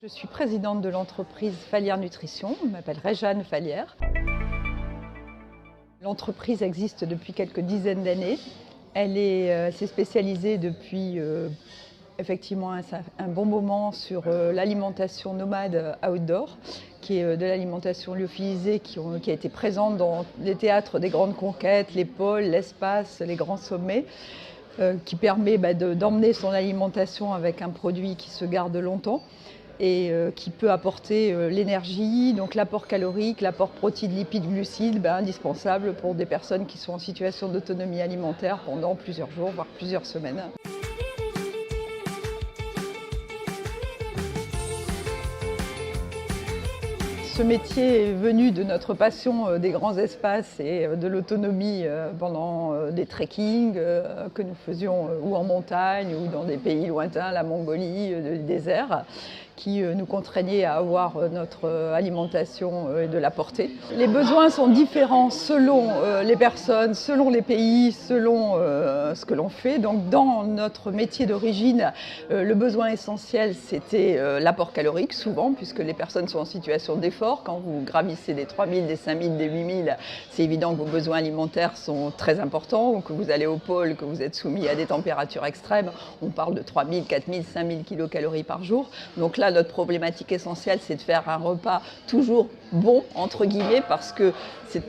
Je suis présidente de l'entreprise Falière Nutrition, je m'appelle Réjeanne Falière. L'entreprise existe depuis quelques dizaines d'années. Elle s'est spécialisée depuis effectivement un bon moment sur l'alimentation nomade outdoor, qui est de l'alimentation lyophilisée qui a été présente dans les théâtres des grandes conquêtes, les pôles, l'espace, les grands sommets, qui permet d'emmener son alimentation avec un produit qui se garde longtemps et qui peut apporter l'énergie, donc l'apport calorique, l'apport protéines, lipides, glucides, indispensable pour des personnes qui sont en situation d'autonomie alimentaire pendant plusieurs jours, voire plusieurs semaines. Ce métier est venu de notre passion des grands espaces et de l'autonomie pendant des trekkings que nous faisions ou en montagne ou dans des pays lointains, la Mongolie, le désert, qui nous contraignaient à avoir notre alimentation et de la porter. Les besoins sont différents selon les personnes, selon les pays, selon ce que l'on fait. Donc dans notre métier d'origine, le besoin essentiel c'était l'apport calorique souvent, puisque les personnes sont en situation d'effort. Quand vous gravissez des 3000, des 5000, des 8000, c'est évident que vos besoins alimentaires sont très importants, ou que vous allez au pôle, que vous êtes soumis à des températures extrêmes. On parle de 3000, 4000, 5000 kilocalories par jour. Donc là, notre problématique essentielle, c'est de faire un repas toujours bon, entre guillemets, parce que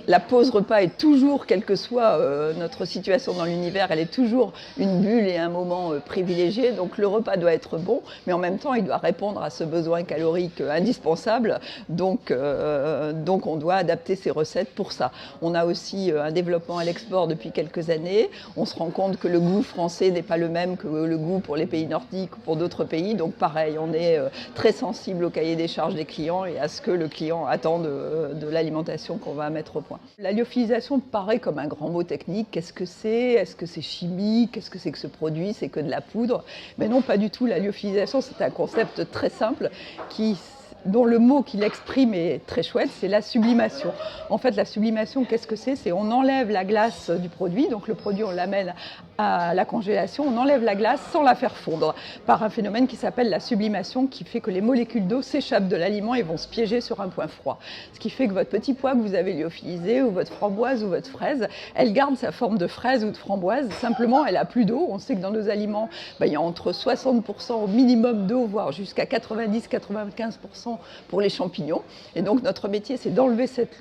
la pause repas est toujours, quelle que soit notre situation dans l'univers, elle est toujours une bulle et un moment privilégié. Donc le repas doit être bon, mais en même temps, il doit répondre à ce besoin calorique indispensable. Donc on doit adapter ses recettes pour ça. On a aussi un développement à l'export depuis quelques années. On se rend compte que le goût français n'est pas le même que le goût pour les pays nordiques ou pour d'autres pays. Donc pareil, on est très sensible au cahier des charges des clients et à ce que le client attend de l'alimentation qu'on va mettre au point. La lyophilisation paraît comme un grand mot technique. Qu'est-ce que c'est? Est-ce que c'est chimique? Qu'est-ce que c'est que ce produit? C'est que de la poudre? Mais non, pas du tout. La lyophilisation, c'est un concept très simple dont le mot qui l'exprime est très chouette, c'est la sublimation. En fait, la sublimation, qu'est-ce que c'est? C'est on enlève la glace du produit, donc le produit, on l'amène à la congélation, on enlève la glace sans la faire fondre, par un phénomène qui s'appelle la sublimation, qui fait que les molécules d'eau s'échappent de l'aliment et vont se piéger sur un point froid. Ce qui fait que votre petit pois que vous avez lyophilisé, ou votre framboise ou votre fraise, elle garde sa forme de fraise ou de framboise, simplement elle a plus d'eau. On sait que dans nos aliments, il y a entre 60% au minimum d'eau, voire jusqu'à 90-95% pour les champignons. Et donc notre métier, c'est d'enlever cette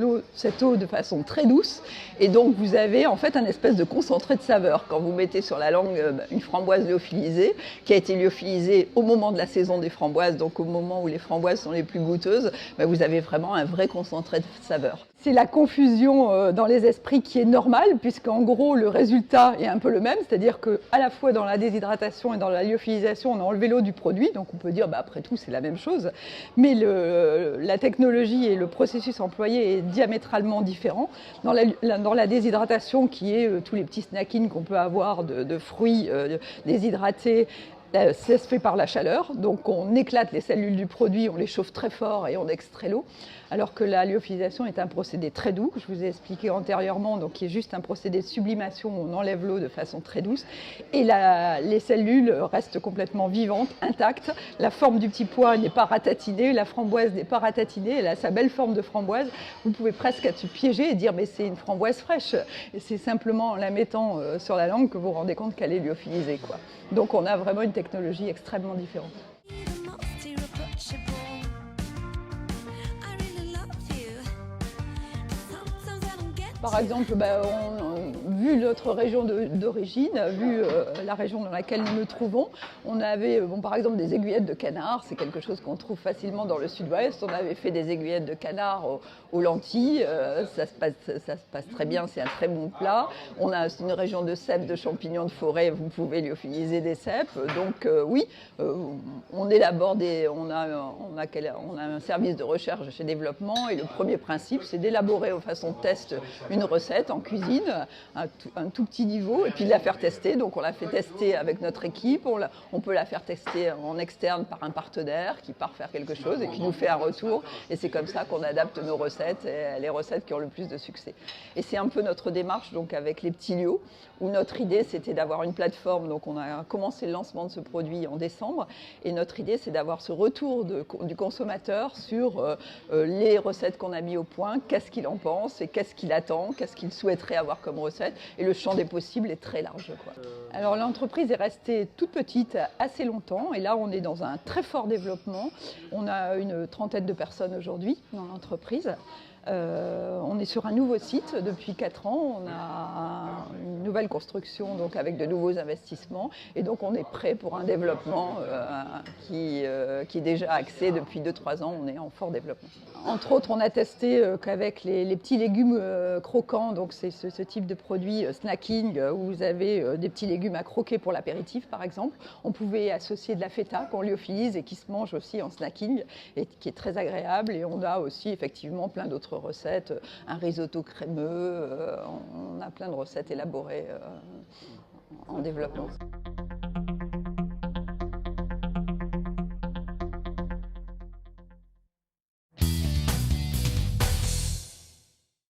eau de façon très douce. Et donc vous avez en fait un espèce de concentré de saveur. Quand vous mettez sur la langue une framboise lyophilisée, qui a été lyophilisée au moment de la saison des framboises, donc au moment où les framboises sont les plus goûteuses, vous avez vraiment un vrai concentré de saveur. C'est la confusion dans les esprits qui est normale, puisqu'en gros le résultat est un peu le même, c'est-à-dire qu'à la fois dans la déshydratation et dans la lyophilisation, on a enlevé l'eau du produit, donc on peut dire après tout c'est la même chose, mais la technologie et le processus employé est diamétralement différent. Dans la déshydratation, qui est tous les petits snackings qu'on peut avoir de fruits déshydratés, ça se fait par la chaleur, donc on éclate les cellules du produit, on les chauffe très fort et on extrait l'eau, alors que la lyophilisation est un procédé très doux, je vous ai expliqué antérieurement, donc qui est juste un procédé de sublimation où on enlève l'eau de façon très douce, et les cellules restent complètement vivantes, intactes, la forme du petit pois n'est pas ratatinée, la framboise n'est pas ratatinée, elle a sa belle forme de framboise, vous pouvez presque être piégé et dire mais c'est une framboise fraîche, et c'est simplement en la mettant sur la langue que vous vous rendez compte qu'elle est lyophilisée, quoi. Donc on a vraiment une technologie extrêmement différente. Par exemple, vu notre région d'origine, vu la région dans laquelle nous nous trouvons, on avait par exemple des aiguillettes de canard, c'est quelque chose qu'on trouve facilement dans le sud-ouest. On avait fait des aiguillettes de canard aux lentilles, ça se passe très bien, c'est un très bon plat. On a une région de cèpes, de champignons de forêt, vous pouvez lyophilisé des cèpes. Donc oui, on élabore on a un service de recherche et développement, et le premier principe, c'est d'élaborer de façon test une recette en cuisine, un tout petit niveau et puis de la faire tester. Donc on l'a fait tester avec notre équipe, on peut la faire tester en externe par un partenaire qui part faire quelque chose et qui nous fait un retour. Et c'est comme ça qu'on adapte nos recettes, et les recettes qui ont le plus de succès. Et c'est un peu notre démarche donc avec les petits lieux, où notre idée c'était d'avoir une plateforme. Donc on a commencé le lancement de ce produit en décembre et notre idée c'est d'avoir ce retour du consommateur sur les recettes qu'on a mis au point, qu'est-ce qu'il en pense et qu'est-ce qu'il attend, qu'est-ce qu'il souhaiterait avoir comme recette. Et le champ des possibles est très large, quoi. Alors l'entreprise est restée toute petite assez longtemps et là on est dans un très fort développement. On a une trentaine de personnes aujourd'hui dans l'entreprise. On est sur un nouveau site depuis 4 ans, on a une nouvelle construction donc avec de nouveaux investissements et donc on est prêt pour un développement qui est déjà axé depuis 2-3 ans, on est en fort développement. Entre autres, on a testé qu'avec les petits légumes croquants, donc c'est ce type de produit snacking où vous avez des petits légumes à croquer pour l'apéritif par exemple. On pouvait associer de la feta qu'on lyophilisé et qui se mange aussi en snacking et qui est très agréable et on a aussi effectivement plein d'autres recettes, un risotto crémeux, on a plein de recettes élaborées en développement.